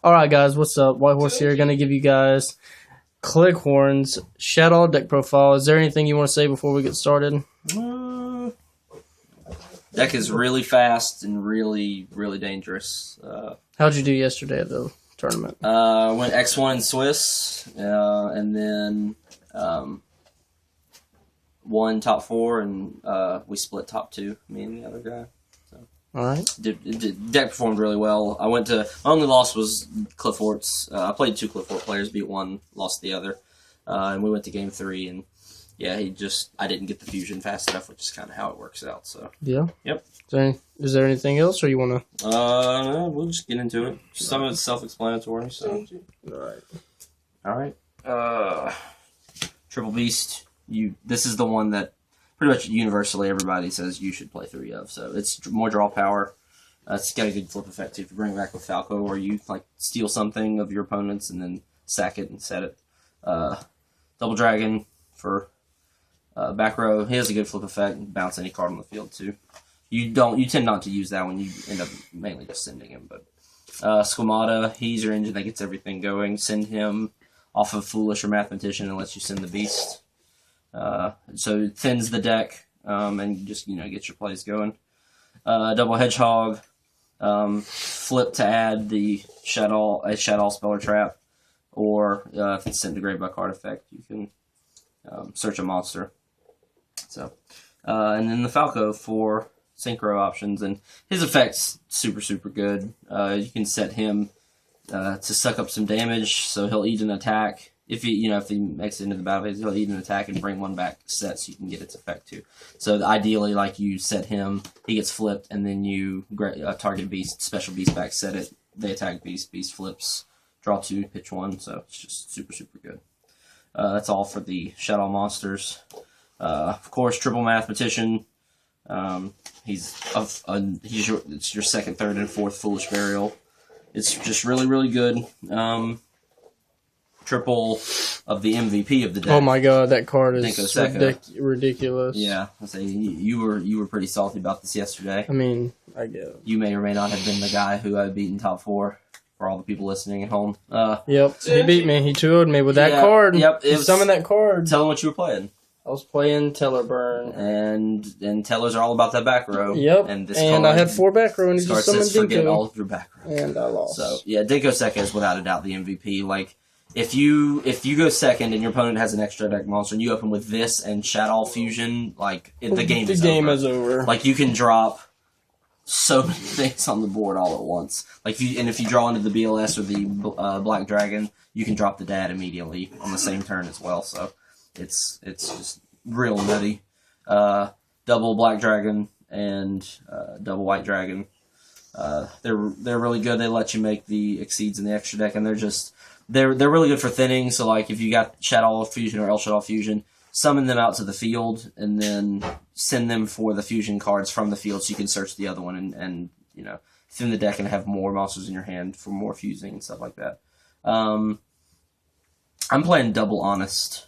Alright guys, what's up? White Horse here, gonna give you guys Clickhorn's Shadow deck profile. Is there anything you want to say before we get started? Deck is really fast and really dangerous. How'd you do yesterday at the tournament? Went X1 in Swiss, and then won top 4, and we split top 2, me and the other guy. Alright. Deck performed really well. My only loss was Cliffort's. I played 2 Cliffort players, beat one, lost the other. And we went to game 3, and yeah, I didn't get the fusion fast enough, which is kind of how it works out, so. Yeah? Yep. Is there anything else, or you want to? No, we'll just get into it. Some of it's self-explanatory, so. Alright. Triple Beast, this is the one that pretty much universally everybody says you should play 3 of. So it's more draw power. It's got a good flip effect too. If you bring it back with Falco, or you like steal something of your opponent's and then sack it and set it. Double Dragon for back row. He has a good flip effect. Bounce any card on the field too. You tend not to use that one. You end up mainly just sending him. But Squamata, he's your engine that gets everything going. Send him off of Foolish or Mathematician and lets you send the Beast. So it thins the deck, and just, get your plays going. Double Hedgehog, flip to add the Shaddolls Speller Trap, or if it's sent to grave by card effect, you can search a monster. So, and then the Falco for synchro options, and his effect's super good. You can set him to suck up some damage, so he'll eat an attack. If he makes it into the battle phase, he'll eat an attack and bring one back set so you can get its effect too. So ideally, like, you set him, he gets flipped, and then you target beast, special beast back, set it, they attack beast, beast flips, draw 2, pitch 1, so it's just super good. That's all for the Shadow monsters. Of course, Triple Mathematician. It's your second, third, and fourth Foolish Burial. It's just really good. Triple of the MVP of the deck. Oh my god, that card is ridiculous. Yeah, I say you were pretty salty about this yesterday. I mean, I get it. You may or may not have been the guy who I beat in top 4 for all the people listening at home. Yep, he beat me. He 2-0'd me with that card. Yep, summoned that card. Tell him what you were playing. I was playing Tellerburn. And Tellers are all about that back row. Yep. And I had 4 back row, and he just summoned Denko. Forget all of your back row. And I lost. So yeah, Denko Seka is without a doubt the MVP. Like, if you go second and your opponent has an extra deck monster and you open with this and Shadow Fusion, like, the game is over. Like, you can drop so many things on the board all at once. Like, if you draw into the BLS or the Black Dragon, you can drop the Dad immediately on the same turn as well. So it's just real nutty. Double Black Dragon and double White Dragon. They're really good. They let you make the exceeds in the extra deck, and they're really good for thinning. So, like, if you got Shadow Fusion or El Shadow Fusion, summon them out to the field and then send them for the fusion cards from the field so you can search the other one and thin the deck and have more monsters in your hand for more fusing and stuff like that. I'm playing Double Honest.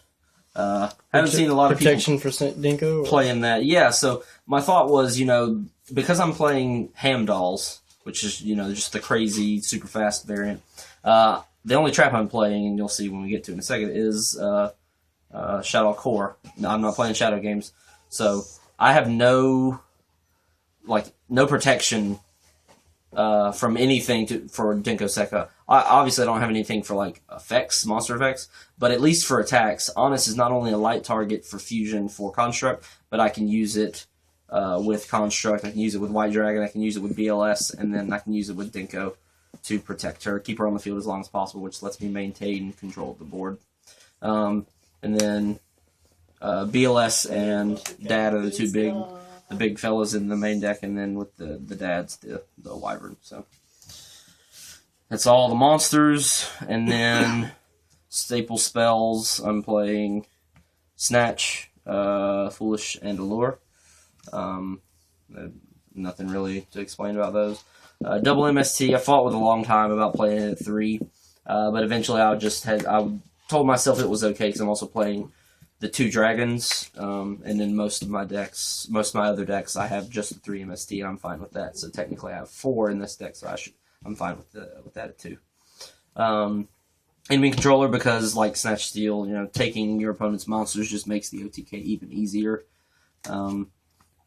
Haven't seen a lot of protection for Denko playing that. Yeah, so my thought was, because I'm playing HAMdolls, which is, just the crazy, super fast variant, the only trap I'm playing, and you'll see when we get to it in a second, is Shadow Core. No, I'm not playing Shadow games, so I have no protection from anything for Denko Seka. Obviously, I don't have anything for, like, effects, monster effects, but at least for attacks, Honest is not only a light target for fusion for Construct, but I can use it with Construct, I can use it with White Dragon, I can use it with BLS, and then I can use it with Denko to protect her, keep her on the field as long as possible, which lets me maintain control of the board. And then BLS and Dad are the big fellas in the main deck, and then with the Dads, the Wyvern. So that's all the monsters, and then staple spells. I'm playing Snatch, Foolish, and Allure. Nothing really to explain about those. Double MST, I fought with a long time about playing it at 3, but eventually I told myself it was okay because I'm also playing the 2 dragons, and then most of my other decks, I have just the 3 MST, and I'm fine with that. So technically I have 4 in this deck, so I'm fine with that at 2. Enemy controller because like Snatch Steal, taking your opponent's monsters just makes the OTK even easier.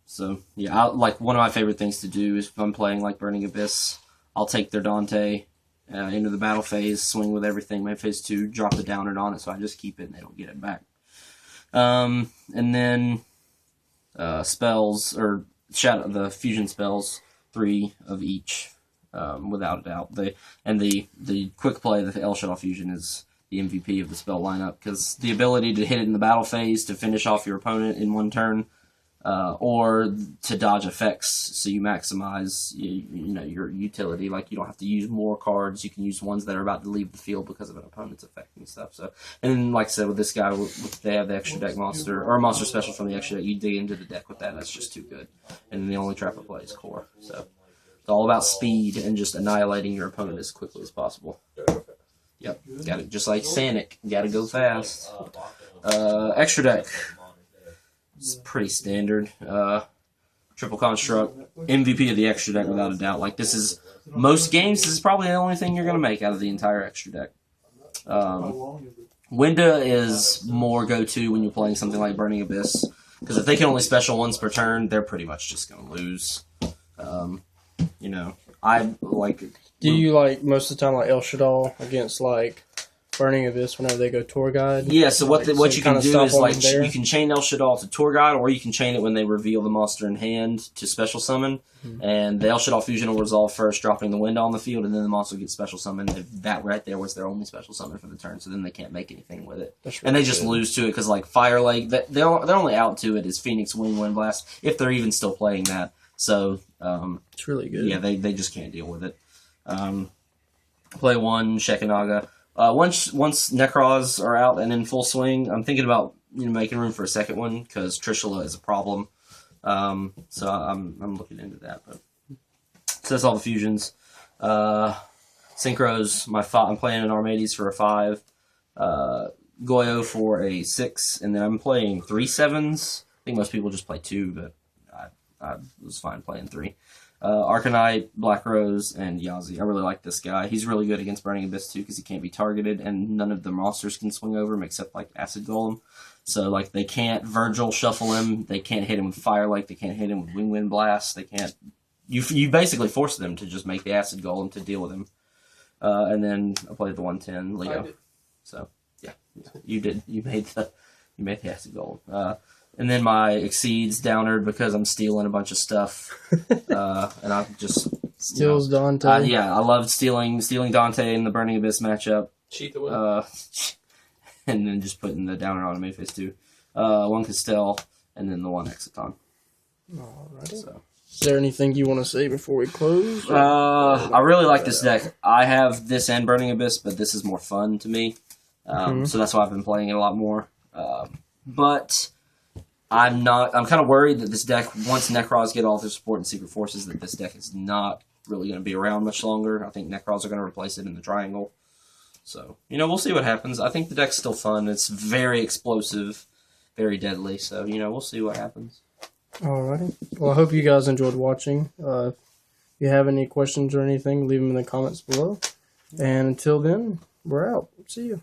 So yeah, like one of my favorite things to do is if I'm playing like Burning Abyss, I'll take their Dante into the battle phase, swing with everything. My phase 2, drop the downer on it, so I just keep it and they don't get it back. And then spells or the fusion spells, 3 of each, without a doubt. The quick play, the El Shaddolls fusion is the MVP of the spell lineup because the ability to hit it in the battle phase to finish off your opponent in one turn. Or to dodge effects, so you maximize your utility. Like you don't have to use more cards; you can use ones that are about to leave the field because of an opponent's effect and stuff. So, and then, like I said, with this guy, they have the extra deck monster or monster special from the extra deck. You dig into the deck with that; that's just too good. And then the only trap I play is core. So it's all about speed and just annihilating your opponent as quickly as possible. Yep, got it. Just like Sanic, got to go fast. Extra deck. It's pretty standard. Triple Construct, MVP of the extra deck without a doubt. Like most games, this is probably the only thing you're going to make out of the entire extra deck. Winda is more go-to when you're playing something like Burning Abyss, because if they can only special once per turn, they're pretty much just going to lose. I like. Do you like most of the time like El Shaddolls against like Burning Abyss whenever they go tour guide? Yeah, so what you can do is like there? you can chain El Shaddolls to tour guide, or you can chain it when they reveal the monster in hand to special summon, and the El Shaddolls fusion will resolve first, dropping the Wind on the field, and then the monster gets special summoned. That right there was their only special summon for the turn, so then they can't make anything with it, and they just lose to it because like Fire Lake, they're only out to it is Phoenix Wing Wind Blast if they're even still playing that. So it's really good. Yeah, they just can't deal with it. Play 1 Shekinaga. Once Necros are out and in full swing, I'm thinking about making room for a second one because Trishula is a problem. So I'm looking into that. But so that's all the fusions. Synchros, I'm playing an Armades for a 5. Goyo for a 6, and then I'm playing 3 7s. I think most people just play 2, but I was fine playing 3. Arcanite, Black Rose, and Yazi. I really like this guy. He's really good against Burning Abyss too because he can't be targeted, and none of the monsters can swing over him except like Acid Golem. So like they can't Virgil shuffle him. They can't hit him with Fire Lake. They can't hit him with Wing Wind Blast. They can't. You basically force them to just make the Acid Golem to deal with him. And then I played the 110 Leo. So yeah, you did. You made the Acid Golem. And then my Exceeds downered because I'm stealing a bunch of stuff. And I just... Steals Dante. I loved stealing Dante in the Burning Abyss matchup. Cheat the win. And then just putting the downer on Mayface too. 1 Castell, and then the 1 Exiton. Alrighty. So. Is there anything you want to say before we close? I really like this deck. I have this and Burning Abyss, but this is more fun to me. So that's why I've been playing it a lot more. But... I'm kind of worried that this deck, once Necros get all their support and Secret Forces, that this deck is not really going to be around much longer. I think Necros are going to replace it in the triangle. So, we'll see what happens. I think the deck's still fun. It's very explosive, very deadly. So, we'll see what happens. Alrighty. Well, I hope you guys enjoyed watching. If you have any questions or anything, leave them in the comments below. And until then, we're out. See you.